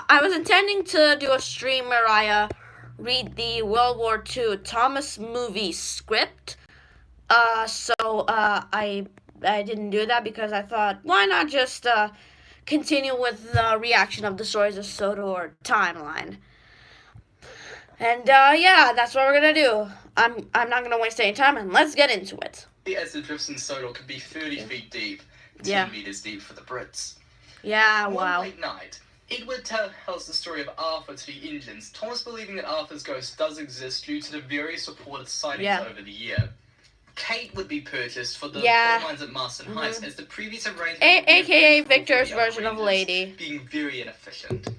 I was intending to do a stream where I read the World War II Thomas movie script. I didn't do that because I thought, why not just continue with the reaction of the stories of Sodor timeline. And yeah, that's what we're gonna do. I'm not gonna waste any time, and let's get into it. As the drifts in Sodor could be 30 feet deep, 10 meters deep for the Brits. Yeah, wow. One late night, Edward tells the story of Arthur to the Indians, Thomas believing that Arthur's ghost does exist due to the various reported sightings over the year. Kate would be purchased for the coal mines at Marston Heights, as the previous arrangement aka Victor's version of Lady, being very inefficient.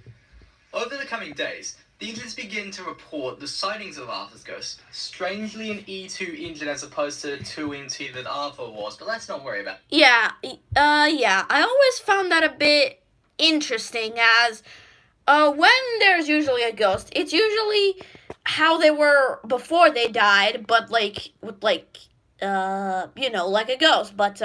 Over the coming days, the Indians begin to report the sightings of Arthur's ghost, strangely an E2 engine as opposed to the 2NT that Arthur was, but let's not worry about it. Yeah, I always found that a bit interesting, as when there's usually a ghost, it's usually how they were before they died, but like with like like a ghost. But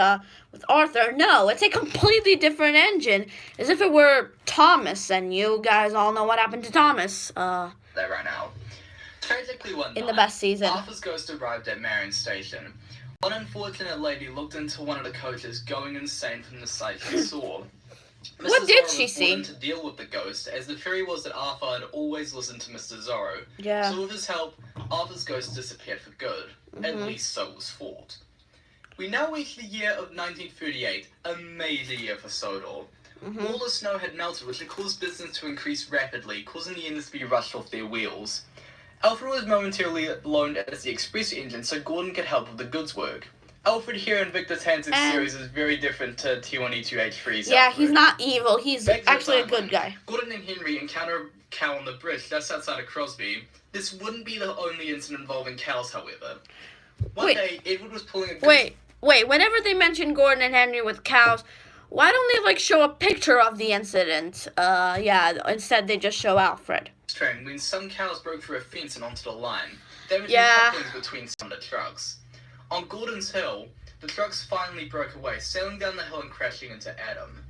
with Arthur, no, it's a completely different engine, as if it were Thomas, and you guys all know what happened to Thomas. There right now. Tragically, one night, in the best season, Arthur's ghost arrived at Marion Station. One unfortunate lady looked into one of the coaches, going insane from the sight she saw. What did she see? To deal with the ghost, as the theory was that Arthur had always listened to Mr. Zorro. Yeah. So with his help, Arthur's ghost disappeared for good. At least so was thought. We now reach the year of 1938, a major year for Sodor. All the snow had melted, which had caused business to increase rapidly, causing the engines to be rushed off their wheels. Alfred was momentarily loaned as the express engine so Gordon could help with the goods work. Alfred here in Victor's Hands series is very different to T1E2H3's Yeah, Alfred. He's not evil. He's actually a good guy. Gordon and Henry encounter Cal on the bridge just outside of Crosby. This wouldn't be the only incident involving cows, however. One day, Edward was pulling a... Wait. Whenever they mention Gordon and Henry with cows, why don't they, show a picture of the incident? Instead they just show Alfred. Train when some cows broke through a fence and onto the line. There were couplings between some of the trucks. On Gordon's Hill, the trucks finally broke away, sailing down the hill and crashing into Adam.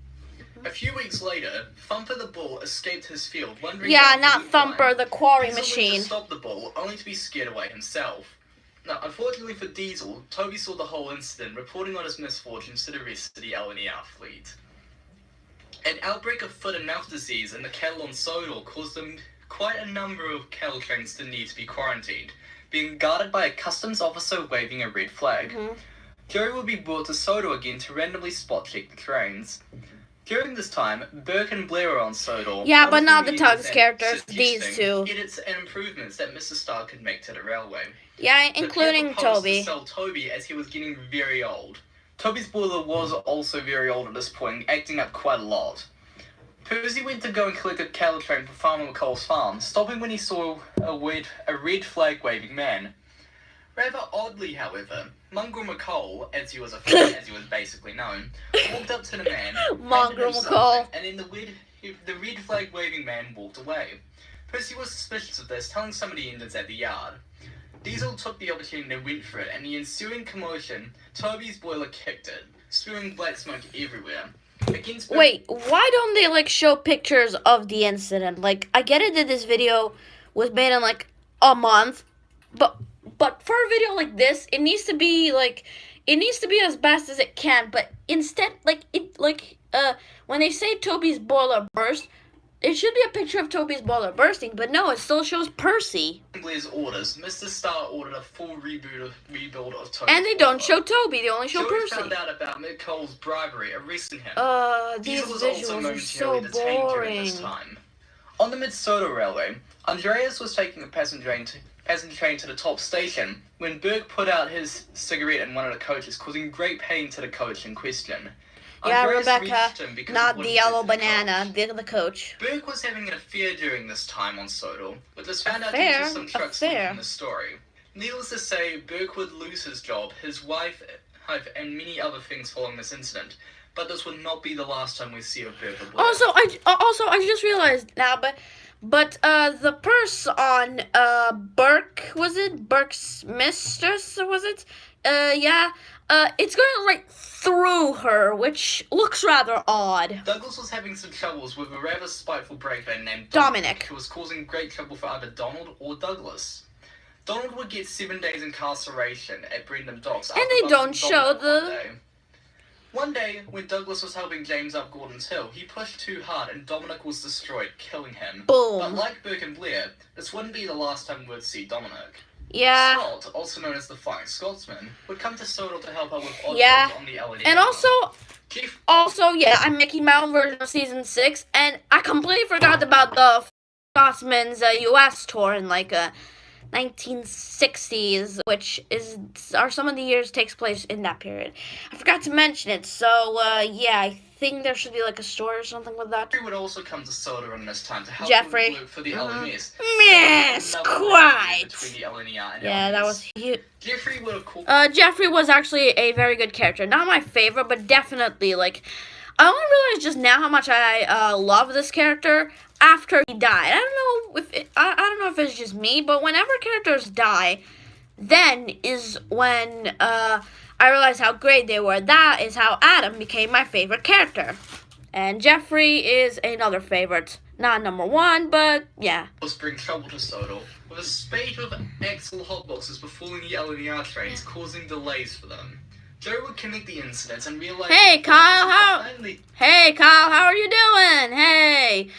A few weeks later, Thumper the Bull escaped his field, wondering... Yeah, not Thumper, the quarry machine. To stop the bull, only to be scared away himself. Now, unfortunately for Diesel, Toby saw the whole incident, reporting on his misfortunes to the rest of the LNER fleet. An outbreak of foot and mouth disease in the cattle on Sodor caused them quite a number of cattle trains to need to be quarantined, being guarded by a customs officer waving a red flag. Jerry would be brought to Sodor again to randomly spot check the trains. During this time, Burke and Blair are on Sodor. Yeah, but not the Tugs characters, these two. Edits and improvements that Mr. Starr could make to the railway. Yeah, including Toby. To sell Toby as he was getting very old. Toby's boiler was also very old at this point, acting up quite a lot. Percy went to go and collect a cattle train for Farmer McCall's farm, stopping when he saw a red flag waving man. Rather oddly, however, Mongrel McCall, as he was basically known, walked up to the man, Mongrel McCall, and then the red flag waving man walked away. Percy was suspicious of this, telling some of the Indians at the yard. Diesel took the opportunity and went for it, and the ensuing commotion, Toby's boiler kicked it, spewing black smoke everywhere. Wait, why don't they show pictures of the incident? I get it that this video was made in a month, but for a video like this, it needs to be as best as it can. But instead, when they say Toby's boiler burst, it should be a picture of Toby's boiler bursting, but no, it still shows Percy. Blair's orders, Mr. Starr ordered a full rebuild of Toby. And they don't show Toby, they only show Percy. Found out about McCall's bribery, arresting him. These visuals are so boring. This time. On the Mid-Sodor Railway, Andreas was taking a passenger train to the top station when Burke put out his cigarette in one of the coaches, causing great pain to the coach in question. Yeah, Rebecca, not the yellow banana, the coach. Burke was having an affair during this time on Sodor, but was found out due to some trucks in the story. Needless to say, Burke would lose his job, his wife, and many other things following this incident. But this would not be the last time we see of Burke or Blair. Also, I just realized now, but the purse on Burke, was it Burke's mistress? Was it? Yeah, it's going right through her, which looks rather odd. Douglas was having some troubles with a rather spiteful brakeman named Dominic, who was causing great trouble for either Donald or Douglas. Donald would get 7 days incarceration at Brenham Docks. And they don't show the... One day, when Douglas was helping James up Gordon's Hill, he pushed too hard and Dominic was destroyed, killing him. Boom. But like Burke and Blair, this wouldn't be the last time we'd see Dominic. Yeah. Scott, also known as the Flying Scotsman, would come to Sodor to help out with odd jobs on the LED. And I'm Mickey Mouse version of season 6, and I completely forgot about the Scotsman's U.S. tour in 1960s, which are some of the years takes place in that period. I forgot to mention it, so I think there should be a story or something with that. Jeffrey would also come to Sodor in this time to help Jeffrey. work for the LNS. Yes, quite. Between the LNER and yeah, LNS. that was huge. Jeffrey would have called. Jeffrey was actually a very good character. Not my favorite, but definitely I only realized just now how much I love this character after he died. I don't know if it's just me, but whenever characters die, then is when I realized how great they were. That is how Adam became my favorite character. And Jeffrey is another favorite. Not number one, but yeah. Was bring trouble to Sodor with a spate of axle hotboxes befalling the LNER trains, causing delays for them. Joe would connect the incidents and realize. Hey Kyle, how are you doing? Hey.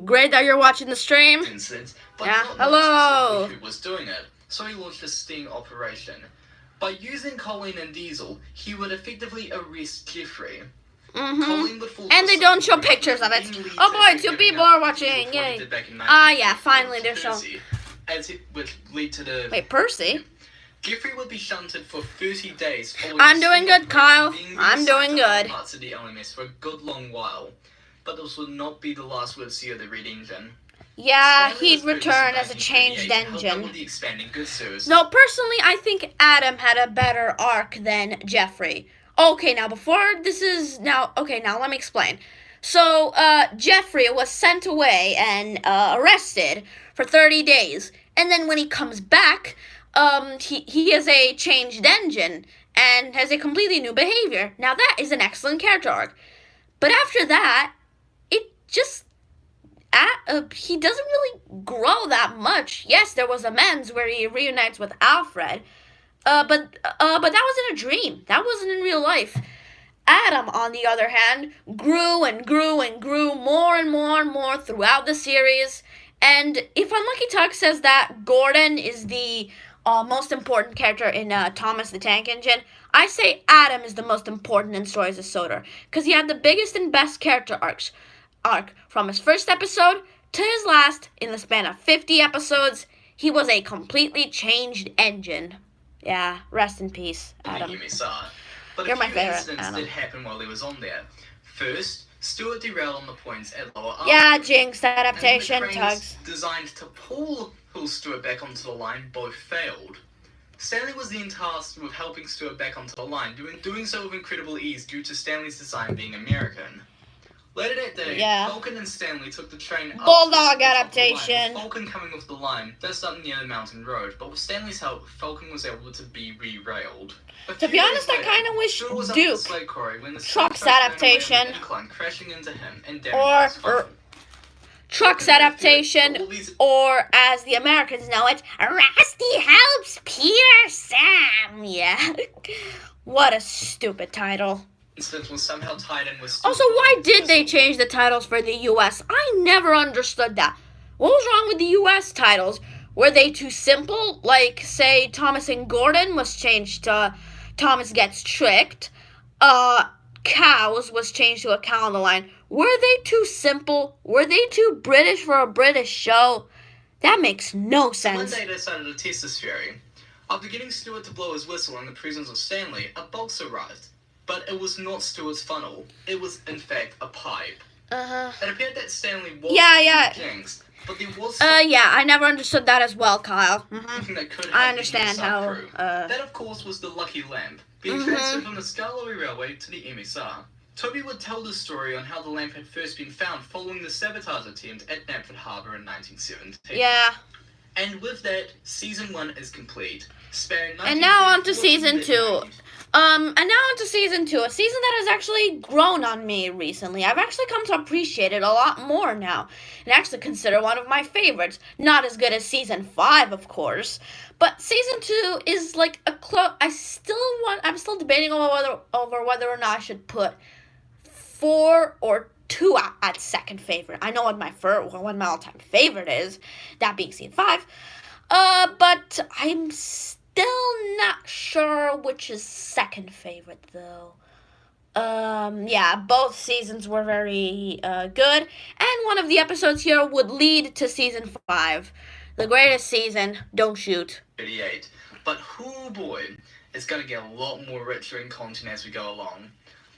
Great that you're watching the stream. Incidents, but yeah. not Hello. who was doing it. So he launched a sting operation. By using Colleen and Diesel, he would effectively arrest Jeffrey. Mm-hmm. And they don't show pictures of it. Oh boy, 2 people are watching. Yay. Yeah, finally they're showing. As it would lead to the... Wait, Percy? Jeffrey would be shunted for 30 days. I'm doing good, Kyle. I'm doing good. Parts of the LMS for a good long while. But this would not be the last we'd see of the Red Engine. Yeah, he'd return as a changed engine. No, personally, I think Adam had a better arc than Jeffrey. Okay, now let me explain. So, Jeffrey was sent away and arrested for 30 days. And then when he comes back, he has a changed engine and has a completely new behavior. Now, that is an excellent character arc. But after that, it just... he doesn't really grow that much. Yes, there was amends where he reunites with Alfred, but that wasn't a dream. That wasn't in real life. Adam, on the other hand, grew and grew and grew more and more and more throughout the series. And if Unlucky Tug says that Gordon is the most important character in Thomas the Tank Engine, I say Adam is the most important in Stories of Sodor, because he had the biggest and best character arc from his first episode to his last. In the span of 50 episodes, he was a completely changed engine. Yeah, rest in peace, Adam. But you're my favorite, incidents Adam. did happen while he was on there. First, Stuart derailed on the points at Lower Arthur. Yeah, Jinx adaptation, and the Tugs. designed to pull Stuart back onto the line both failed. Stanley was then tasked with helping Stuart back onto the line, doing so with incredible ease due to Stanley's design being American. Later that day, Falcon and Stanley took the train up Bulldog adaptation. Falcon coming off the line, that's up near the mountain road, but with Stanley's help, Falcon was able to be re-railed. To be honest, I kind of wish Duke Trucks adaptation crashing into him and or Trucks adaptation, or as the Americans know it, Rusty helps Peter Sam. Yeah, what a stupid title. Was somehow tied in with also, why did they change the titles for the U.S.? I never understood that. What was wrong with the U.S. titles? Were they too simple? Like, say, Thomas and Gordon was changed to Thomas Gets Tricked. Cows was changed to A Cow on the Line. Were they too simple? Were they too British for a British show? That makes no sense. One day they decided to test this theory. After getting Stuart to blow his whistle in the presence of Stanley, a box arrived. But it was not Stuart's funnel. It was, in fact, a pipe. It appeared that Stanley was jinxed, but there was... I never understood that as well, Kyle. That could I understand how... That, of course, was the Lucky Lamp, being transferred from the Scarlowy Railway to the MSR. Toby would tell the story on how the lamp had first been found following the sabotage attempt at Knapford Harbour in 1917. Yeah. And with that, season 1 is complete. And now on to season 2. And now on to season 2, a season that has actually grown on me recently. I've actually come to appreciate it a lot more now, and actually consider one of my favorites. Not as good as season 5, of course, but season 2 is like a close. I'm still debating over whether or not I should put 4 or 2 at second favorite. I know what my my all-time favorite is, that being season 5. But I'm still not sure which is second favorite though. Yeah, both seasons were very good, and one of the episodes here would lead to season 5, the greatest season. Don't shoot. 38. But oh boy, it's gonna get a lot more richer in content as we go along.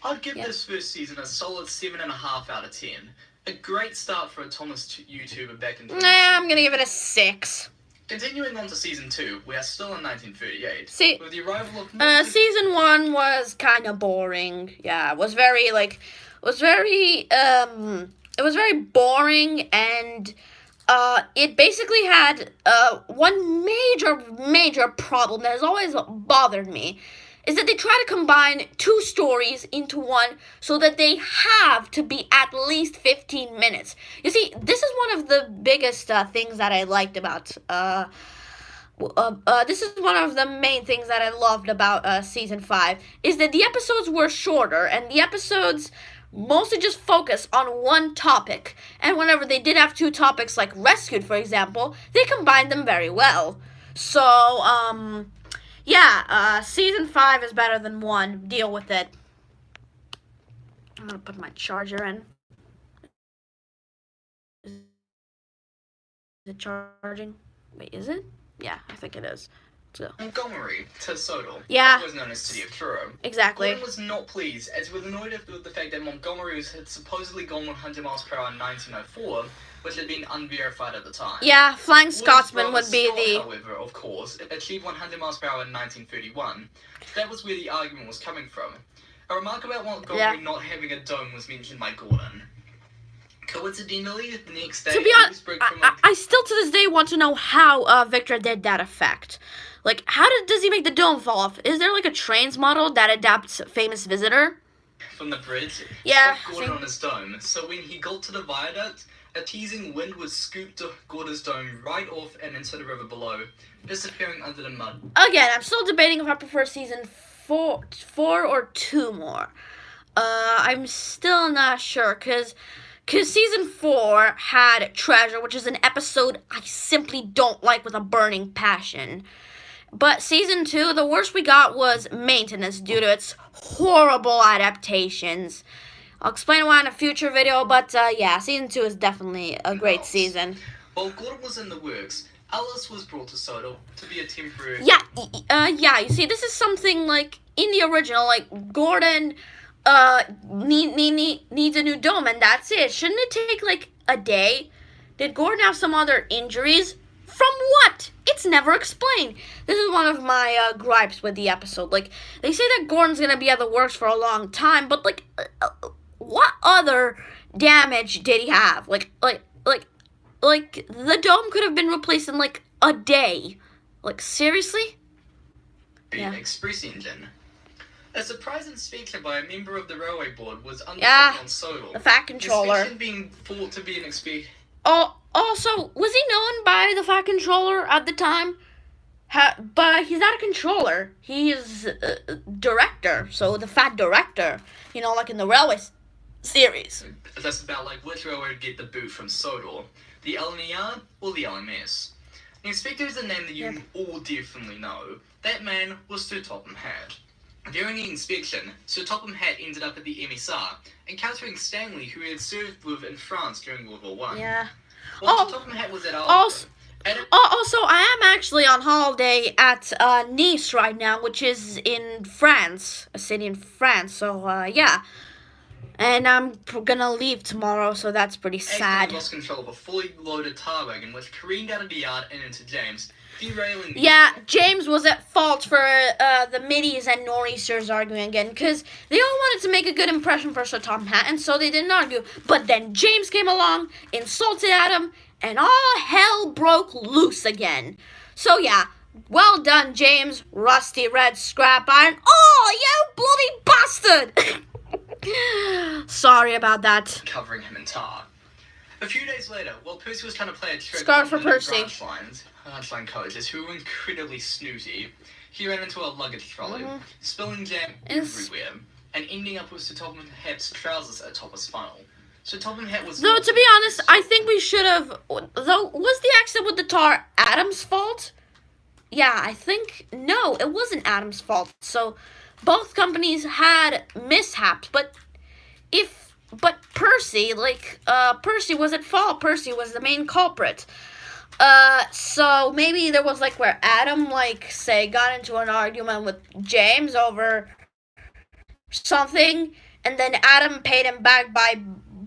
I'd give this first season a solid 7.5 out of 10. A great start for a Thomas YouTuber back in. I'm gonna give it a 6. Continuing on to season 2, we are still in 1938. See, with the arrival of season 1 was kind of boring. Yeah, it was very boring, and it basically had one major problem that has always bothered me, is that they try to combine 2 stories into one so that they have to be at least 15 minutes. You see, this is one of the biggest things that I liked about, this is one of the main things that I loved about season 5, is that the episodes were shorter, and the episodes mostly just focus on one topic. And whenever they did have 2 topics, like Rescued, for example, they combined them very well. So, yeah, season 5 is better than 1. Deal with it. I'm gonna put my charger in. Is it charging? Wait, is it? Yeah, I think it is. Let's go. Montgomery to Sodor, yeah, otherwise known as City of Truro. Exactly. Gordon was not pleased, as he was annoyed with the fact that Montgomery had supposedly gone 100 miles per hour in 1904, which had been unverified at the time. Yeah, Flying Scotsman would be Scott, however, of course, achieved 100 miles per hour in 1931. That was where the argument was coming from. A remark about Montgomery not having a dome was mentioned by Gordon. Coincidentally, the next day, to be honest, I still to this day want to know how Victor did that effect. Like, how does he make the dome fall off? Is there like a trains model that adapts Famous Visitor? From the bridge? Yeah. Gordon on his dome. So when he got to the viaduct, a teasing wind would scoop Gordon's dome right off and into the river below, disappearing under the mud. Again, I'm still debating if I prefer season 4 or 2 more. I'm still not sure, because season 4 had Treasure, which is an episode I simply don't like with a burning passion. But season 2, the worst we got was Maintenance due to its horrible adaptations. I'll explain why in a future video, but yeah, season 2 is definitely a great season. While Gordon was in the works, Alice was brought to Sodor to be a temporary... Yeah, you see, this is something like in the original, like Gordon needs a new dome, and that's it. Shouldn't it take like a day? Did Gordon have some other injuries? From what? It's never explained. This is one of my gripes with the episode. Like, they say that Gordon's gonna be at the works for a long time, but like, what other damage did he have? Like the dome could have been replaced in like a day. Like, seriously? Yeah. Express engine. A surprise inspection by a member of the railway board was undertaken on Sodor. The Fat Controller. Inspection being thought to be an Also, was he known by the Fat Controller at the time? But he's not a controller. He's a director. So the Fat Director. You know, like in the railway series. That's about like which railway would get the boot from Sodor. The LNER or the LMS. The inspector is a name that you all definitely know. That man was Sir Topham Hatt. During the inspection, Sir Topham Hatt ended up at the MSR, encountering Stanley, who he had served with in France during World War I. Yeah. Well, Sir Topham Hatt was at also, I am actually on holiday at Nice right now, which is in France, a city in France. So, yeah. And I'm gonna leave tomorrow, so that's pretty sad. He lost control of a fully loaded tar wagon, which careened out of the yard and into James, derailing... Yeah, James was at fault for the middies and nor'easters arguing again, because they all wanted to make a good impression for Sir Topham Hatt, and so they didn't argue. But then James came along, insulted at him, and all hell broke loose again. So yeah, well done, James, Rusty Red Scrap Iron. Oh, you bloody bastard! Sorry about that. Covering him in tar. A few days later, while Percy was trying to play a trick Scar on for the Percy. branchline coaches, who were incredibly snooty, he ran into a luggage trolley, spilling jam everywhere, and ending up with Sir Topham Hatt's trousers atop his funnel. Sir Topham Hatt was... Though, to be honest, I think we should have... Though, was the accident with the tar Adam's fault? Yeah, I think... No, it wasn't Adam's fault. So, both companies had mishaps, but Percy, Percy was at fault. Percy was the main culprit. So maybe there was, where Adam, say, got into an argument with James over something, and then Adam paid him back by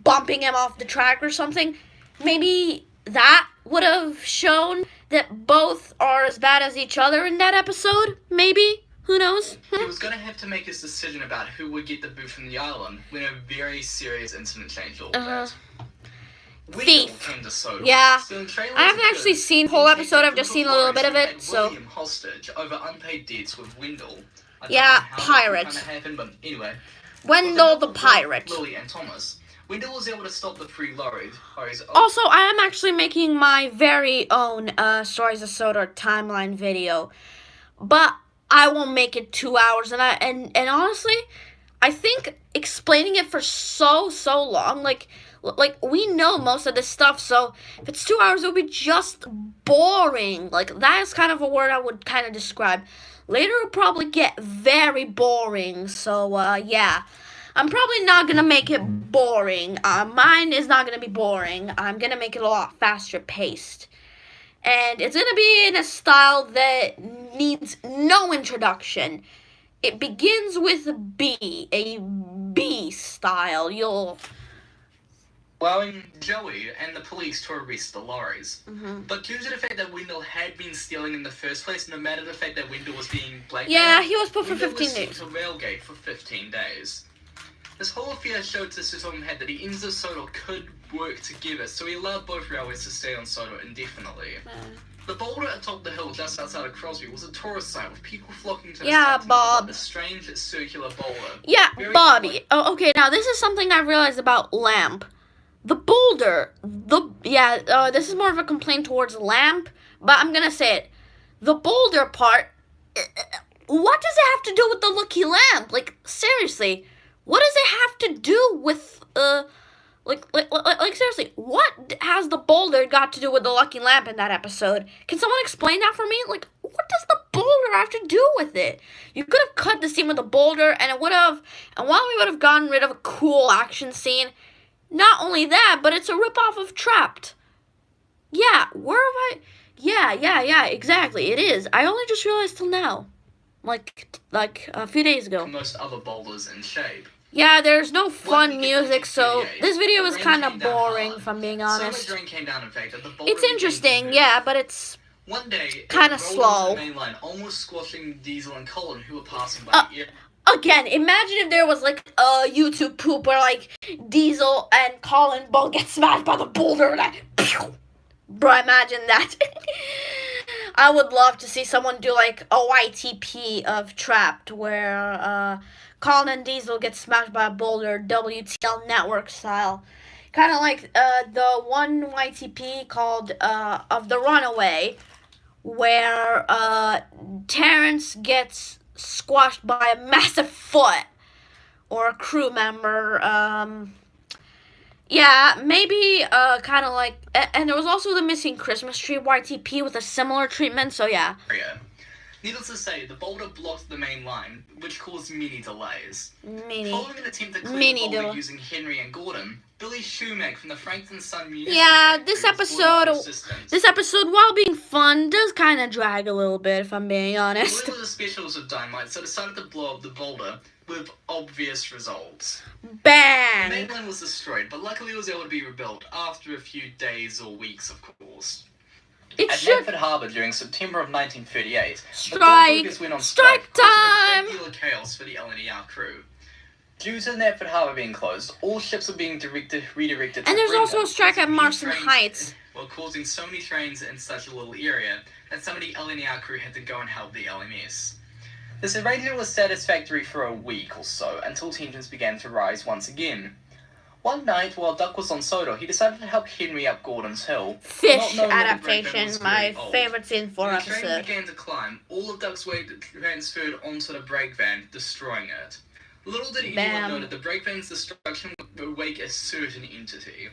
bumping him off the track or something. Maybe that would have shown that both are as bad as each other in that episode, maybe? Who knows? He was going to have to make his decision about who would get the boot from the island when a very serious incident changed all of that. Thief. Came to Sodor. Yeah. So I haven't actually seen the whole episode. I've just seen a little bit of it. So. William hostage over unpaid debts with Wendell. Yeah, pirate. Kind of happened, but anyway. Wendell the pirate. Lily and Thomas. Wendell was able to stop the three lorries. Also, I am actually making my very own Stories of Sodor timeline video, but I won't make it 2 hours. And honestly, I think explaining it for so long, like we know most of this stuff, so if it's 2 hours, it would be just boring. Like, that is kind of a word I would kind of describe. Later, it'll probably get very boring, so, yeah. I'm probably not gonna make it boring. Mine is not gonna be boring. I'm gonna make it a lot faster paced. And it's gonna be in a style that needs no introduction. It begins with a B style. Allowing Joey and the police to arrest the lorries. But due to the fact that Wendell had been stealing in the first place, no matter the fact that Wendell was being blackmailed, yeah, he was put for Wendell 15 was days. sent to railgate for 15 days. This whole affair showed to Sir Topham Hatt that the ends of Sodor could work together, so he allowed both railways to stay on Sodor indefinitely. The boulder atop the hill just outside of Crosby was a tourist site with people flocking to the site to know about the strange circular boulder. Yeah, Bobby. Oh, okay, now this is something I realized about Lamp. The boulder, this is more of a complaint towards Lamp, but I'm gonna say it. The boulder part, what does it have to do with the Lucky Lamp? Like, seriously, what does it have to do with, seriously, what has the boulder got to do with the Lucky Lamp in that episode? Can someone explain that for me? Like, what does the boulder have to do with it? You could have cut the scene with the boulder, and while we would have gotten rid of a cool action scene, not only that, but it's a ripoff of Trapped. Yeah, where have I... Yeah, exactly, it is. I only just realized till now. Like a few days ago. Most other boulders in shape. Yeah, there's no fun music, so this video is kind of boring, if I'm being honest. So much rain came down, in fact, that the boulder It's interesting, yeah, but it's one day kind of slow. The main line, almost squashing Diesel and Colin, who were passing by. Again, imagine if there was, like, a YouTube poop where, like, Diesel and Colin both get smashed by the boulder, like, pew! Bro, imagine that. I would love to see someone do, like, a YTP of Trapped, where, Colin and Diesel get smashed by a boulder, WTL network style. Kind of like, the one YTP called, of The Runaway, where, Terrence gets squashed by a massive foot or a crew member. Yeah, maybe kind of like, and there was also the missing Christmas tree YTP with a similar treatment, so yeah. Needless to say, the boulder blocked the main line, which caused many delays. Following an attempt to clear the boulder using Henry and Gordon, Billy Schumack from the Franklin Sun Municipal this episode, while being fun, does kind of drag a little bit, if I'm being honest. Little the specials of dynamite, so decided to blow up the boulder with obvious results. Bang! The main line was destroyed, but luckily it was able to be rebuilt after a few days or weeks, of course. At Medford Harbour during September of 1938, strike time! Regular chaos for the LNER crew. Due to Medford Harbour being closed, all ships are being redirected. And there's also a strike at Marston Heights. while causing so many trains in such a little area that some of the LNER crew had to go and help the LMS. This arrangement was satisfactory for a week or so, until tensions began to rise once again. One night, while Duck was on Sodor, he decided to help Henry up Gordon's Hill. Fish adaptation, my favorite scene for when episode. the train began to climb, all of Duck's weight transferred onto the brake van, destroying it. Little did anyone know that the brake van's destruction would wake a certain entity.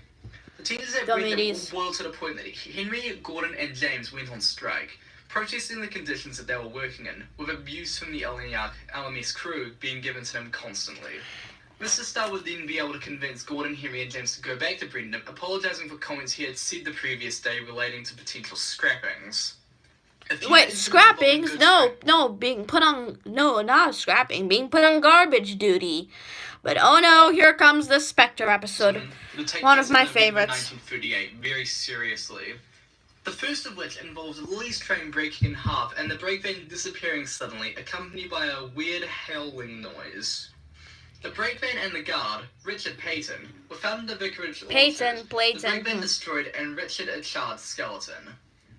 The teenagers had read them all boiled to the point that Henry, Gordon, and James went on strike, protesting the conditions that they were working in, with abuse from the LMS crew being given to them constantly. Mr. Starr would then be able to convince Gordon, Henry, and James to go back to Brendan, apologising for comments he had said the previous day relating to potential scrappings. Wait, scrappings? No, being put on, no, not scrapping, being put on garbage duty. But oh no, here comes the Spectre episode. One of my favorites. 1938, very seriously. The first of which involves Lily's train breaking in half and the brake van disappearing suddenly, accompanied by a weird howling noise. The brake van and the guard, Richard Peyton, were found in the vicarage orchard. The brake van destroyed and Richard a charred skeleton.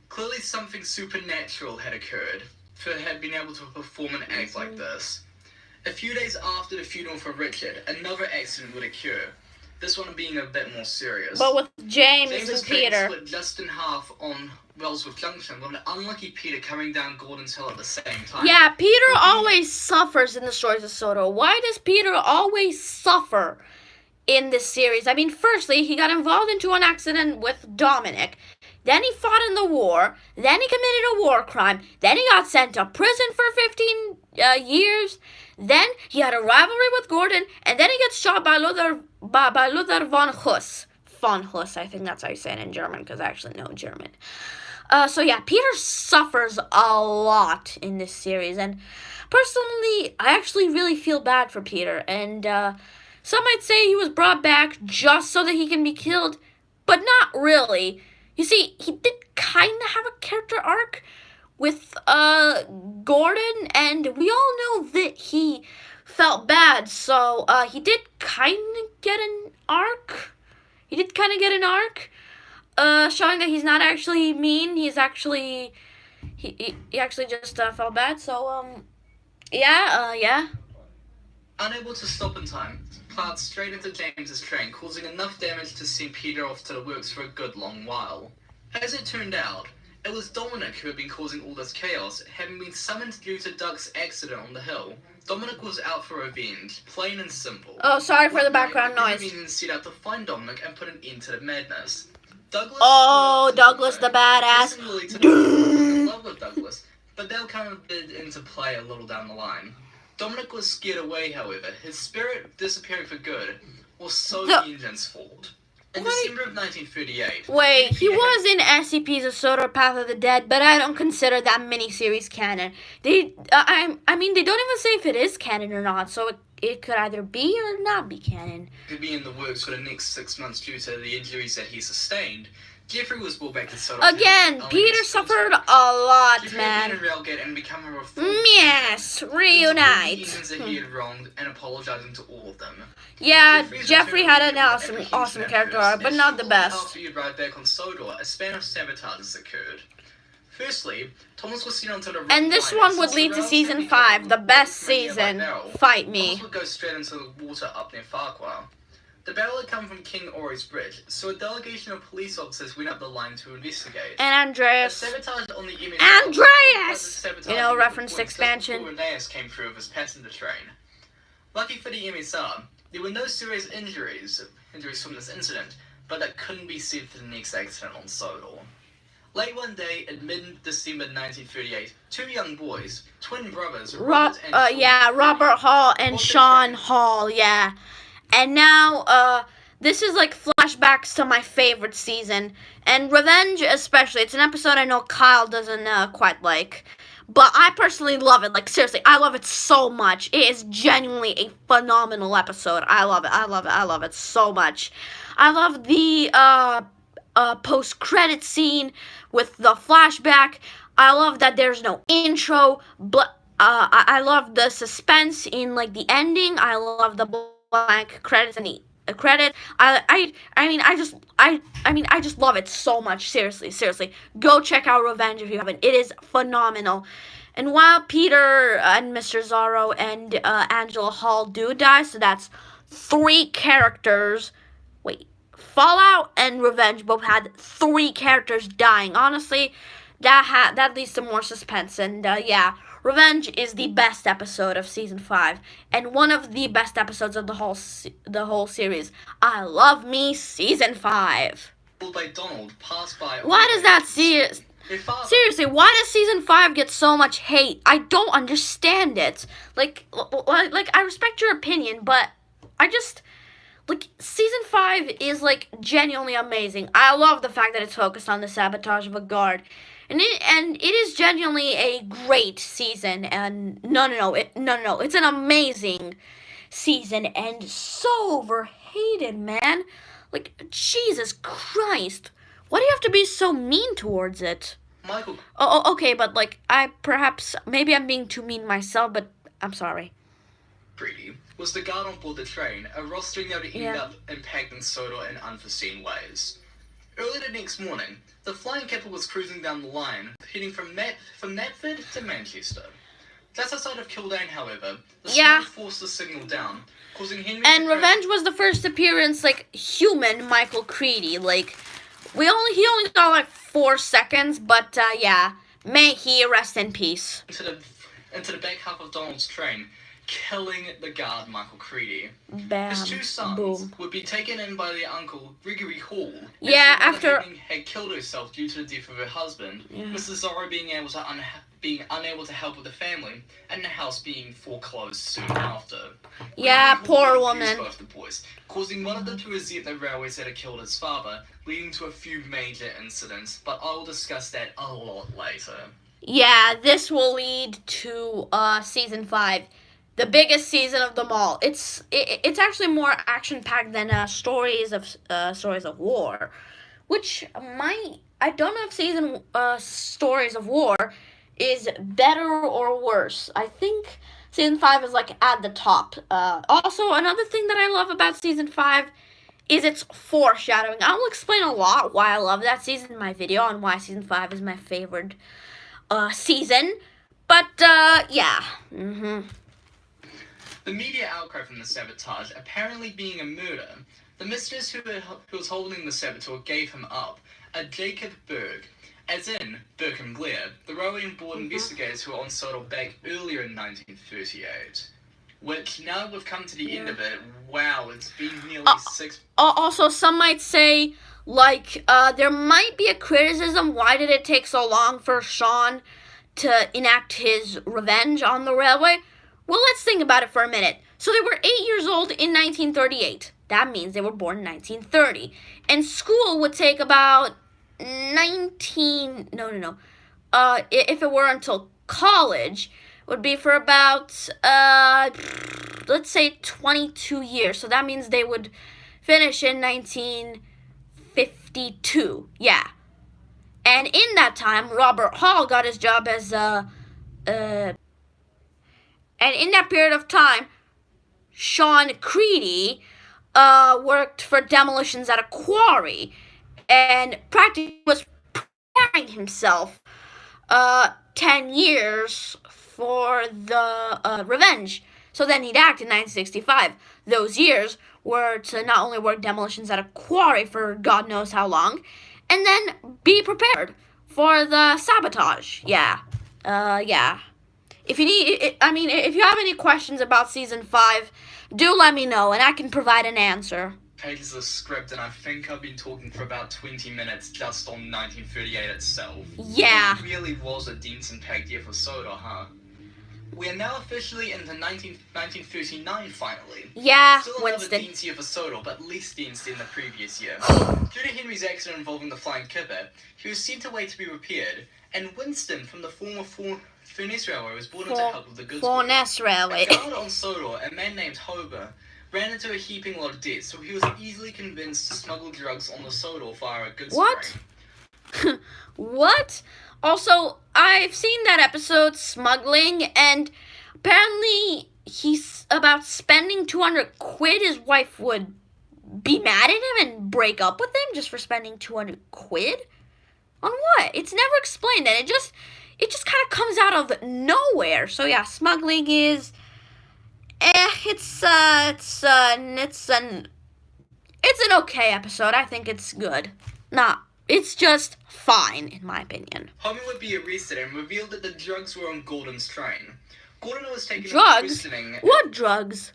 Clearly something supernatural had occurred for it had been able to perform an act like this. A few days after the funeral for Richard, another accident would occur, this one being a bit more serious. But with James and Peter. Split just in half on Wellsworth Junction, with an unlucky Peter coming down Gordon's Hill at the same time. Yeah, Peter always suffers in the stories of Sodor. Why does Peter always suffer in this series? I mean, firstly, he got involved into an accident with Dominic. Then he fought in the war. Then he committed a war crime. Then he got sent to prison for 15 years. Then he had a rivalry with Gordon. And then he gets shot by Luther von Huss. Von Huss, I think that's how you say it in German, because I actually know German. So yeah, Peter suffers a lot in this series. And personally, I actually really feel bad for Peter. And some might say he was brought back just so that he can be killed. But not really. You see, he did kind of have a character arc with Gordon, and we all know that he felt bad, so he did kind of get an arc. Showing that he's not actually mean. He's actually, he actually just felt bad, so, yeah. Unable to stop in time, plowed straight into James's train, causing enough damage to send Peter off to the works for a good long while. As it turned out, it was Dominic who had been causing all this chaos, having been summoned due to Duck's accident on the hill. Dominic was out for revenge, plain and simple. Oh, sorry for the background noise. He set out to find Dominic and put an end to the madness. Douglas the badass. In love with Douglas, but they'll come a bit into play a little down the line. Dominic was scared away, however. His spirit disappearing for good was so the engine's fault. In December of 1938... Wait, he was in SCP's A Sodor Path of the Dead, but I don't consider that miniseries canon. They don't even say if it is canon or not, so it could either be or not be canon. Could be in the works for the next 6 months due to the injuries that he sustained. Jeffrey was brought back to Sodor. Again, Peter suffered a lot, man. And become a yes, reunite. That he had wronged and apologizing to all of them. Yeah, Jeffrey had an awesome character arc, but not the best. After he arrived back on Sodor, a span of sabotages occurred. Firstly, Thomas was seen onto the and this one would lead to season 5, the best season. Fight me. Thomas would go straight into the water up near Farquhar. The barrel had come from King Ori's Bridge, so a delegation of police officers went up the line to investigate. And Andreas. Sabotage on the Andreas! You know, reference to expansion. Andreas came through with his passenger train. Lucky for the MSR, there were no serious injuries from this incident, but that couldn't be said for the next accident on Sodor. Late one day, in mid-December 1938, two young boys, twin brothers, Robert Hall and Sean Hall, yeah. And now, this is like flashbacks to my favorite season. And Revenge especially. It's an episode I know Kyle doesn't quite like. But I personally love it. Like, seriously, I love it so much. It is genuinely a phenomenal episode. I love it so much. I love the post-credit scene with the flashback. I love that there's no intro. But I love the suspense in, like, the ending. I love the blank credits and the credit. I just love it so much. Seriously, go check out Revenge if you haven't. It is phenomenal. And while Peter and Mr. Zorro and Angela Hall do die, so that's 3 characters. Wait, Fallout and Revenge both had 3 characters dying. Honestly, that leads to more suspense. And yeah, Revenge is the best episode of season 5 and one of the best episodes of the whole series. I love me season 5. By Donald passed by. Why does that seriously? Why does season 5 get so much hate? I don't understand it. Like I respect your opinion, but I just like season 5 is like genuinely amazing. I love the fact that it's focused on the sabotage of a guard. And it is genuinely a great season, and no, it's an amazing season, and so overhated, man. Like, Jesus Christ, why do you have to be so mean towards it? Michael. Okay, but like, maybe I'm being too mean myself, but I'm sorry. Pretty was the guard on board the train, a rostering that would end up impacting Sodor in unforeseen ways. Early the next morning, the Flying Kipper was cruising down the line, heading from Knapford to Manchester. Just outside of Kildane, however, the smoke forced the signal down, causing Henry and Revenge was the first appearance, like, human Michael Creedy. Like, he only got, like, 4 seconds, but, yeah. May he rest in peace. Into the back half of Donald's train, killing the guard Michael Creedy. Bam. His 2 sons would be taken in by their uncle Gregory Hall. Yeah, after had killed herself due to the death of her husband. Mrs. Zorro being unable to help with the family, and the house being foreclosed soon after. Yeah, poor woman. Both the boys, causing one of them to resent the railways that had killed his father, leading to a few major incidents. But I will discuss that a lot later. Yeah, this will lead to season 5. The biggest season of them all. It's actually more action packed than stories of war, which I don't know if season stories of war is better or worse. I think season 5 is like at the top. Also, another thing that I love about season 5 is its foreshadowing. I will explain a lot why I love that season in my video and why season 5 is my favorite season. But yeah. The media outcry from the sabotage apparently being a murder, the mistress who was holding the saboteur gave him up, a Jacob Berg, as in Burke and Blair, the railway and board investigators who were on Sodor back earlier in 1938. Which, now that we've come to the end of it, wow, it's been nearly 6... Also, some might say, like, there might be a criticism, why did it take so long for Sean to enact his revenge on the railway? Well, let's think about it for a minute. So they were 8 years old in 1938. That means they were born in 1930. And school would take about if it were until college, would be for about, let's say 22 years. So that means they would finish in 1952. Yeah. And in that time, Robert Hall got his job as, and in that period of time, Sean Creedy worked for demolitions at a quarry and practically was preparing himself 10 years for the revenge. So then he'd act in 1965. Those years were to not only work demolitions at a quarry for God knows how long, and then be prepared for the sabotage. Yeah. If you have any questions about season 5, do let me know, and I can provide an answer. Pages of script, and I think I've been talking for about 20 minutes just on 1938 itself. Yeah. It really was a dense-packed year for Sodor, huh? We are now officially into 1939, finally. Yeah, Still Winston. another dense year for Sodor, but less dense than the previous year. Due to Henry's accident involving the Flying Kipper, he was sent away to be repaired, and Winston from the former Furness Railway was brought in to help with the goods. Furness Railway. A guard on Sodor, a man named Hober, ran into a heaping lot of debt, so he was easily convinced to smuggle drugs on the Sodor via a goods train. What? Also, I've seen that episode, Smuggling, and apparently he's about spending 200 quid his wife would be mad at him and break up with him just for spending 200 quid? On what? It's never explained, and it just kind of comes out of nowhere. So yeah, smuggling is, it's an okay episode. I think it's good. It's just fine in my opinion. Homie would be arrested and revealed that the drugs were on Gordon's train. Gordon was taken Drugs? to questioning. What drugs?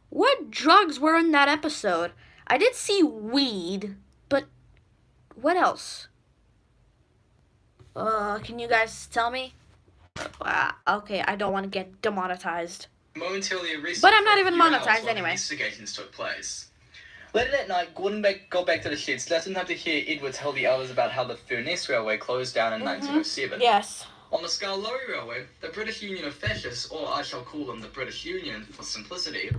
What drugs were in that episode? I did see weed, but what else? Can you guys tell me? Okay, I don't want to get demonetized. Momentarily arrested. But I'm not even for a few monetized hours while anyway. Investigations took place. Later that night, Gordon got back to the sheds, letting him to hear Edward tell the others about how the Furness Railway closed down in 1907. Yes. On the Scarlowry Railway, the British Union of Fascists, or I shall call them the British Union for simplicity,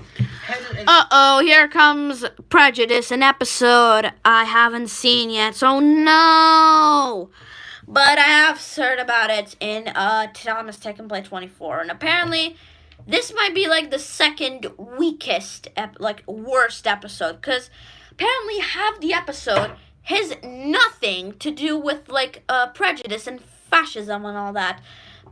had an Uh-oh, here comes Prejudice, an episode I haven't seen yet, so no! But I have heard about it in Thomas Tekken Play 24, and apparently this might be like the second weakest, worst episode, because apparently half the episode has nothing to do with prejudice and fascism and all that,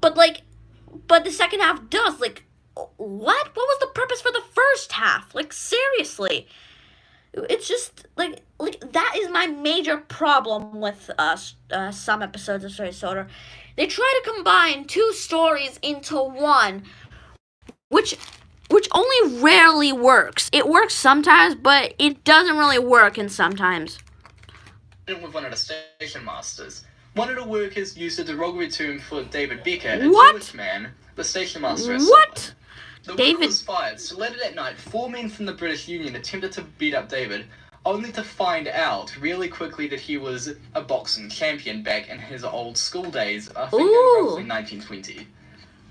but the second half does. What was the purpose for the first half? Seriously, it's just that is my major problem with some episodes of Sodor. They try to combine two stories into one, which only rarely works. It works sometimes, but it doesn't really work in sometimes. with one of the station masters. One of the workers used a derogatory term for David Becker, a What? Jewish man, the station master has What? suffered. The David- worker was fired, so later that night, 4 men from the British Union attempted to beat up David, only to find out really quickly that he was a boxing champion back in his old school days, I think in Ooh. roughly 1920.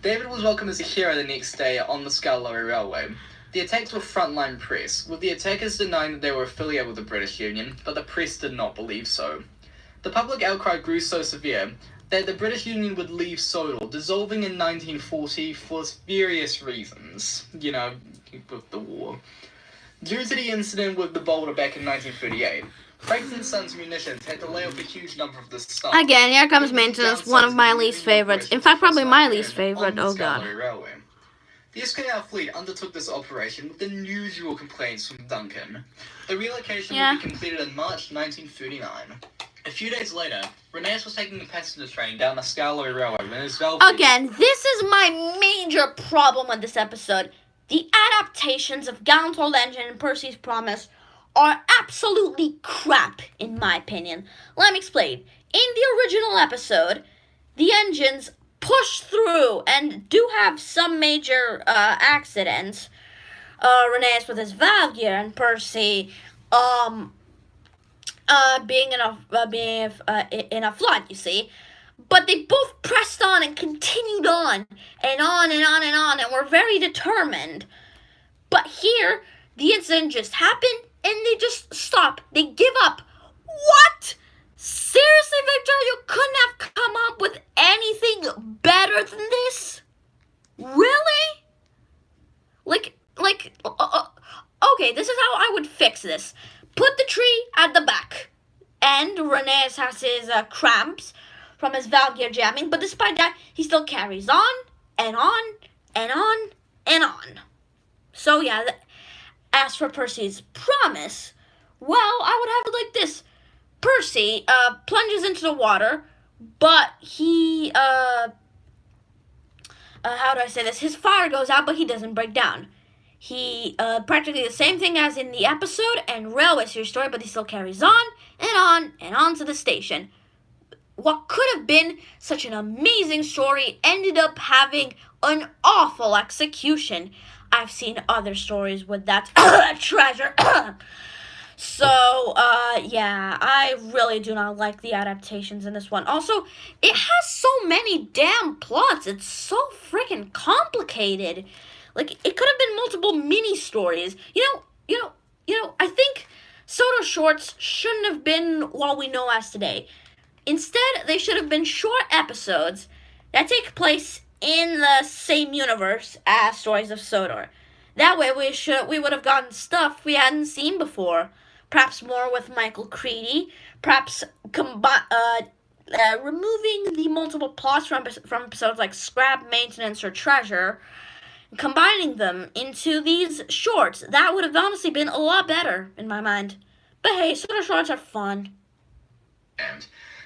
David was welcomed as a hero the next day on the Scarlowry Railway. The attacks were frontline press, with the attackers denying that they were affiliated with the British Union, but the press did not believe so. The public outcry grew so severe that the British Union would leave Sodor, dissolving in 1940 for various reasons, with the war. Due to the incident with the boulder back in 1938, Franklin Sons Munitions had to lay off a huge number of the staff. Again, here comes maintenance, one of my least favorites. In fact, probably my least favorite. On the Oh god. Scarlowry Railway. The Escanal fleet undertook this operation with unusual complaints from Duncan. The relocation would be completed in March 1939. A few days later, Renes was taking a passenger train down the Scarlowry Railway when his valve... Again, this is my major problem with this episode. The adaptations of Gallant's Old Engine and Percy's Promise are absolutely crap, in my opinion. Let me explain. In the original episode, the engines push through and do have some major accidents. Renes with his valve gear and Percy being in a flood, you see. But they both pressed on and continued on and on and on and on and were very determined. But here, the incident just happened and they just stop. They give up. What? Seriously, Victor? You couldn't have come up with anything better than this? Really? Okay, this is how I would fix this. Put the tree at the back. And Renes has his cramps from his valve gear jamming, but despite that, he still carries on, and on, and on, and on. So yeah, as for Percy's promise, well, I would have it like this. Percy plunges into the water, but he, how do I say this? His fire goes out, but he doesn't break down. He, practically the same thing as in the episode and Railway Series story, but he still carries on, and on, and on to the station. What could have been such an amazing story ended up having an awful execution. I've seen other stories with that treasure. So, yeah, I really do not like the adaptations in this one. Also, it has so many damn plots. It's so freaking complicated. It could have been multiple mini-stories. I think Sodor shorts shouldn't have been what we know as today. Instead, they should have been short episodes that take place in the same universe as Stories of Sodor. That way, we would have gotten stuff we hadn't seen before. perhaps more with Michael Creedy, perhaps removing the multiple plots from episodes like Scrap, Maintenance, or Treasure, combining them into these shorts. That would have honestly been a lot better in my mind. But hey, Sodor shorts are fun. And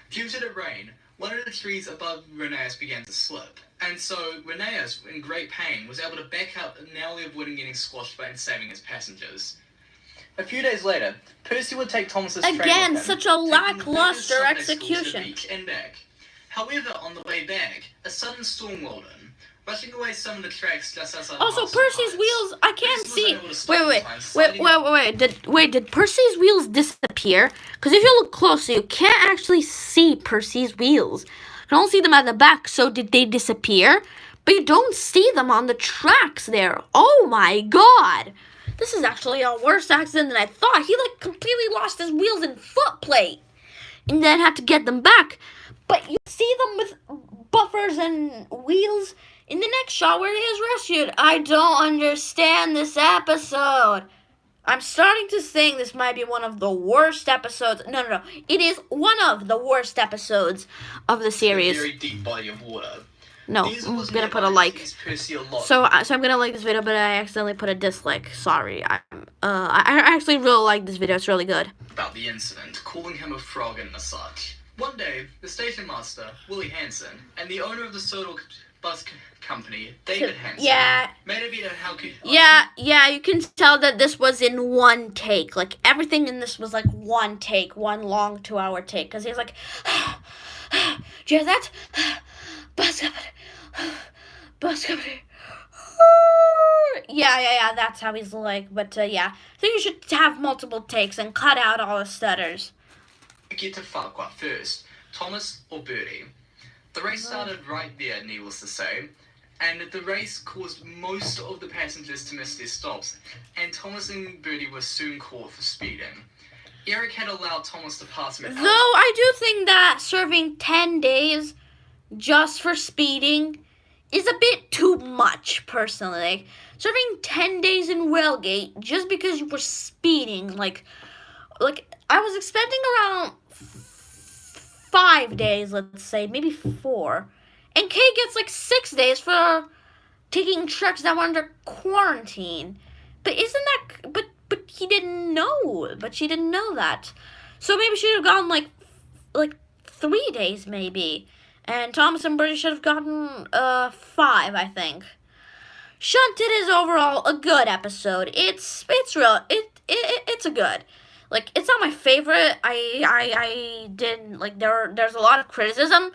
due to the rain, one of the trees above Rheneas began to slip, and so Rheneas, in great pain, was able to back up, narrowly avoiding getting squashed by and saving his passengers. A few days later, Percy would take Thomas's train with Again, him, such a taking them back to lackluster Sunday school to the execution. beach and back. However, on the way back, a sudden storm rolled in, rushing away some of the tracks just outside Also, Boston Percy's Heights. wheels, I can't Percy was see. unable to stop in time, sliding- Did Percy's wheels disappear? Because if you look closely, you can't actually see Percy's wheels. You can only see them at the back, so did they disappear? But you don't see them on the tracks there. Oh my god! This is actually a worse accident than I thought. He, completely lost his wheels and foot plate. And then had to get them back. But you see them with buffers and wheels in the next shot where he is rescued. I don't understand this episode. I'm starting to think this might be one of the worst episodes. No. It is one of the worst episodes of the A series. very deep body of water. No, Diesel I'm was gonna never put a like. teased Percy a lot. So I'm gonna like this video, but I accidentally put a dislike. Sorry. I actually really like this video. It's really good. About the incident, calling him a frog and such. One day, the station master, Willie Hanson, and the owner of the Sodor bus company, David Hanson, Yeah. made a bit of how could Yeah, you can tell that this was in one take. Like, everything in this was like one take, one long 2-hour take. Because he was like, do you hear that? Bus company. Bus company. Yeah, that's how he's like. But, yeah. I think you should have multiple takes and cut out all the stutters. get to Farquhar first, Thomas or Bertie. The race started right there, needless to say, and the race caused most of the passengers to miss their stops, and Thomas and Bertie were soon caught for speeding. Eric had allowed Thomas to pass him. Though I do think that serving 10 days just for speeding is a bit too much, personally. Serving 10 days in Railgate just because you were speeding, like I was expecting around 5 days, let's say, maybe 4. And Kay gets 6 days for taking trucks that were under quarantine. But isn't that, but he didn't know, but she didn't know that. So maybe she should have gotten like 3 days maybe. And Thomas and Bertie should have gotten 5, I think. Shunted is overall a good episode. It's a good. It's not my favorite. I didn't there's a lot of criticism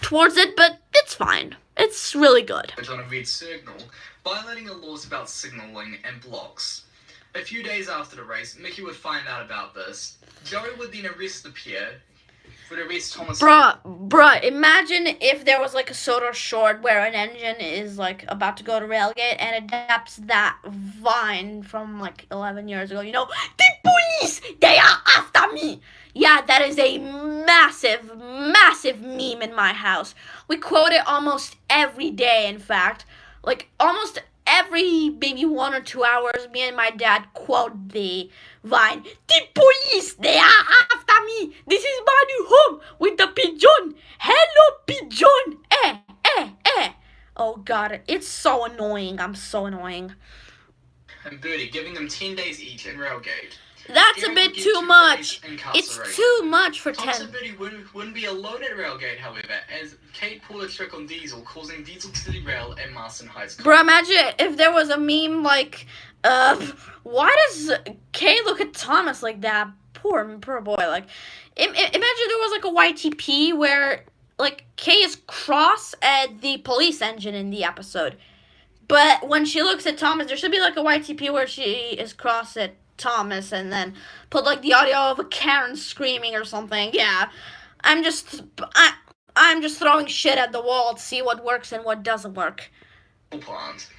towards it, but it's fine. It's really good. On a red signal, violating the laws about signaling and blocks. A few days after the race, Mickey would find out about this. Joey would then arrest the pair. Would arrest Thomas. Bruh, imagine if there was a Sodor short where an engine is about to go to Railgate and adapts that vine from 11 years ago. The police, they are after me. Yeah, that is a massive, massive meme in my house. We quote it almost every day, in fact. Almost every maybe 1 or 2 hours, me and my dad quote the vine. The police, they are after me. This is my new home with the pigeon. Hello, pigeon. Eh. Oh, God, it's so annoying. I'm so annoying. And Bertie, giving them 10 days each in Railgate. That's a bit too much. It's too much for Thomas 10. and Bertie wouldn't be alone at Railgate, however, as Kate pulled a trick on Diesel, causing Diesel to derail at Marston Heights. Bro, imagine if there was a meme why does Kay look at Thomas like that? Poor boy. Imagine there was a YTP where Kay is cross at the police engine in the episode, but when she looks at Thomas, there should be a YTP where she is cross at Thomas, and then put the audio of a Karen screaming or something. Yeah, I'm just throwing shit at the wall to see what works and what doesn't work. Plant.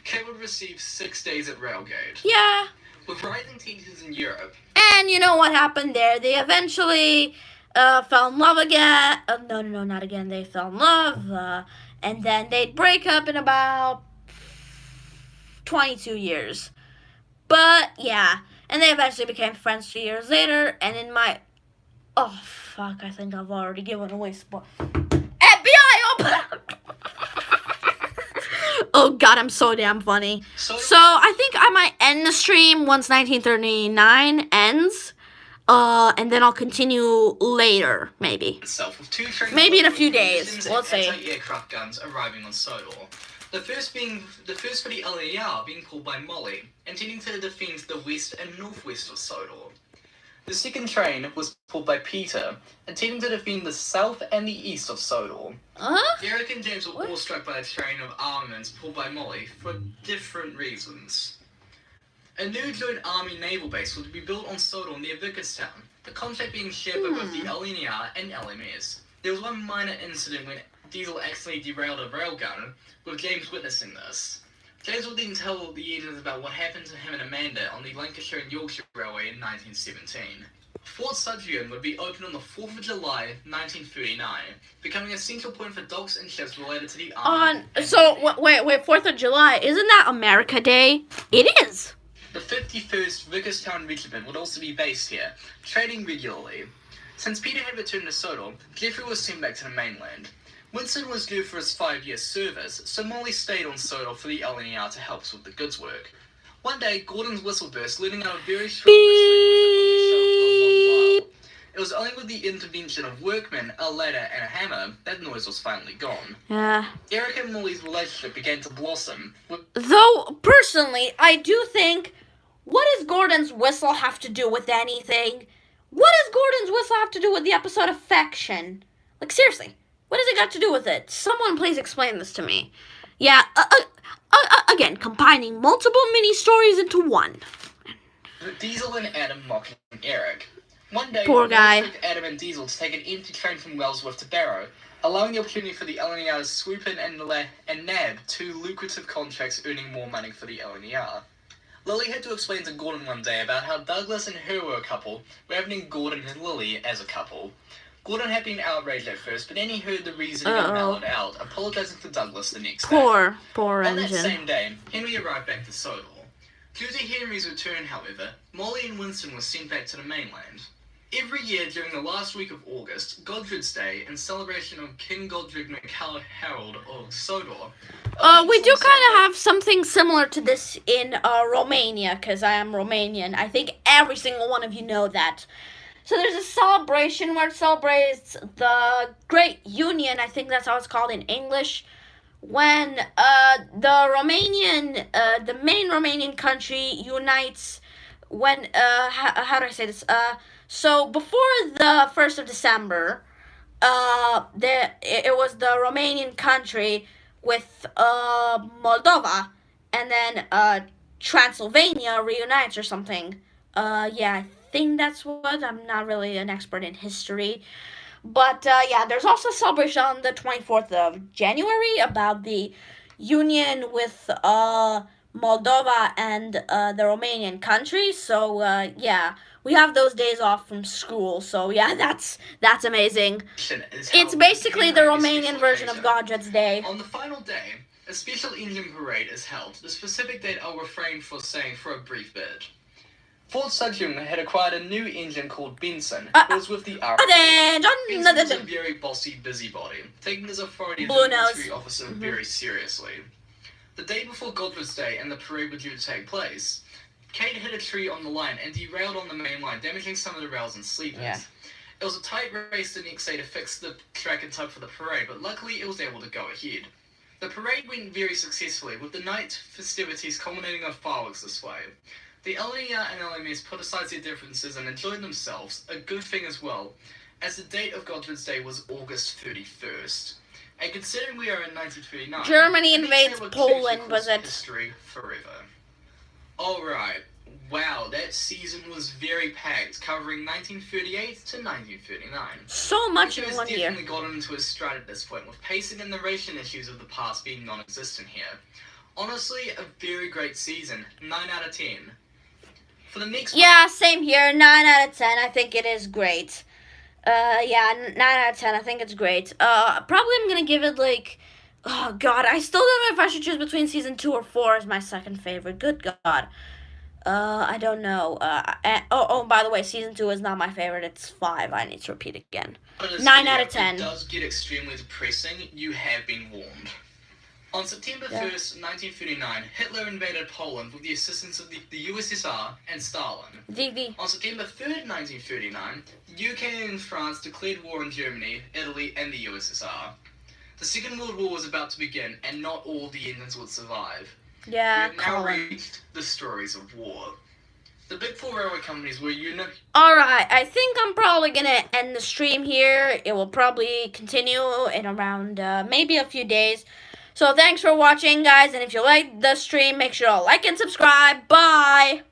Kate would receive 6 days at Railgate. Yeah. With rising tensions in Europe. And you know what happened there? They eventually fell in love again. No, not again. They fell in love, and then they'd break up in about 22 years. But, yeah, and they eventually became friends 2 years later. And in my oh fuck, I think I've already given away spot. FBI open. Oh god, I'm so damn funny. So I think I might end the stream once 1939 ends. And then I'll continue later, maybe. Maybe in a few days. We'll see. Anti-aircraft guns arriving on Sodor. The first for the LAR being pulled by Molly, intending to defend the west and northwest of Sodor. The second train was pulled by Peter, intending to defend the south and the east of Sodor. Eric and James were awestruck by a train of armaments pulled by Molly for different reasons. A new joint army naval base would be built on Sodor near Vickerstown, the contract being shared by both the LNER and LMS. There was one minor incident when Diesel accidentally derailed a railgun, with James witnessing this. James would then tell the agents about what happened to him and Amanda on the Lancashire and Yorkshire Railway in 1917. Fort Sudbury would be opened on the 4th of July, 1939, becoming a central point for docks and ships related to the army. Wait, 4th of July, isn't that America Day? It is! The 51st Vickerstown Regiment would also be based here, trading regularly. Since Peter had returned to Sodor, Jeffrey was sent back to the mainland. Winston was due for his 5-year service, so Molly stayed on Sodor for the LNER to help us with the goods work. One day, Gordon's whistle burst, letting out a very shrill whistling which it was only with the intervention of workmen, a ladder, and a hammer that noise was finally gone. Yeah. Eric and Molly's relationship began to blossom. Though, personally, I do think, what does Gordon's whistle have to do with anything? What does Gordon's whistle have to do with the episode Affection? Like, seriously, what has it got to do with it? Someone please explain this to me. Yeah, again, combining multiple mini-stories into one. Diesel and Adam mocking Eric. One day, Poor guy. Took Adam and Diesel to take an empty train from Wellsworth to Barrow, allowing the opportunity for the LNER to swoop in and nab 2 lucrative contracts earning more money for the LNER. Lily had to explain to Gordon one day about how Douglas and her were a couple, rather than Gordon and Lily as a couple. Gordon had been outraged at first, but then he heard the reason and mellowed out, apologizing to Douglas the next day. Poor engine. On that same day, Henry arrived back to Sodor. Due to Henry's return, however, Molly and Winston were sent back to the mainland. Every year during the last week of August, Godred's Day, in celebration of King Godred MacHarold of Sodor. We do kind of have something similar to this in Romania, because I am Romanian. I think every single one of you know that. So there's a celebration where it celebrates the Great Union, I think that's how it's called in English, when the main Romanian country unites when, how do I say this, so before the 1st of December, it was the Romanian country with Moldova, and then Transylvania reunites or something. Yeah, I think that's what. I'm not really an expert in history. But yeah, there's also a celebration on the 24th of January about the union with Moldova and the Romanian country. So yeah, we have those days off from school. So yeah, that's amazing. It's basically the Romanian version of Godred's Day. On the final day, a special engine parade is held. The specific date I'll refrain from saying for a brief bit. Fort Sudbury had acquired a new engine called Benson. It was with the Army. Benson was a very bossy busybody, taking his authority as a military officer very seriously. The day before Godred's Day and the parade were due to take place, Kate hit a tree on the line and derailed on the main line, damaging some of the rails and sleepers. Yeah. It was a tight race the next day to fix the track in time for the parade, but luckily it was able to go ahead. The parade went very successfully, with the night festivities culminating on fireworks display. The LNER and LMS put aside their differences and enjoyed themselves, a good thing as well, as the date of Godred's Day was August 31st. And considering we are in 1939, Germany invades Poland, was it? History forever. Alright, wow, that season was very packed, covering 1938 to 1939. So much in one year. definitely gotten into his stride at this point, with pacing and narration issues of the past being non-existent here. Honestly, a very great season, 9 out of 10. For the next yeah, same here, 9 out of 10, I think it is great. Yeah, 9 out of 10, I think it's great. Probably I'm gonna give it like, oh god, I still don't know if I should choose between season 2 or 4 as my second favorite, good god. I don't know. By the way, season 2 is not my favorite. It's 5. I need to repeat again. But this 9 video, out of 10. It does get extremely depressing. You have been warned. On September 1st, 1939, Hitler invaded Poland with the assistance of the USSR and Stalin. On September 3rd, 1939, the UK and France declared war on Germany, Italy, and the USSR. The Second World War was about to begin, and not all the Indians would survive. Yeah, We have now reached the stories of war. The big four railway companies were Alright, I think I'm probably gonna end the stream here. It will probably continue in around maybe a few days. So thanks for watching, guys, and if you liked the stream, make sure to like and subscribe. Bye!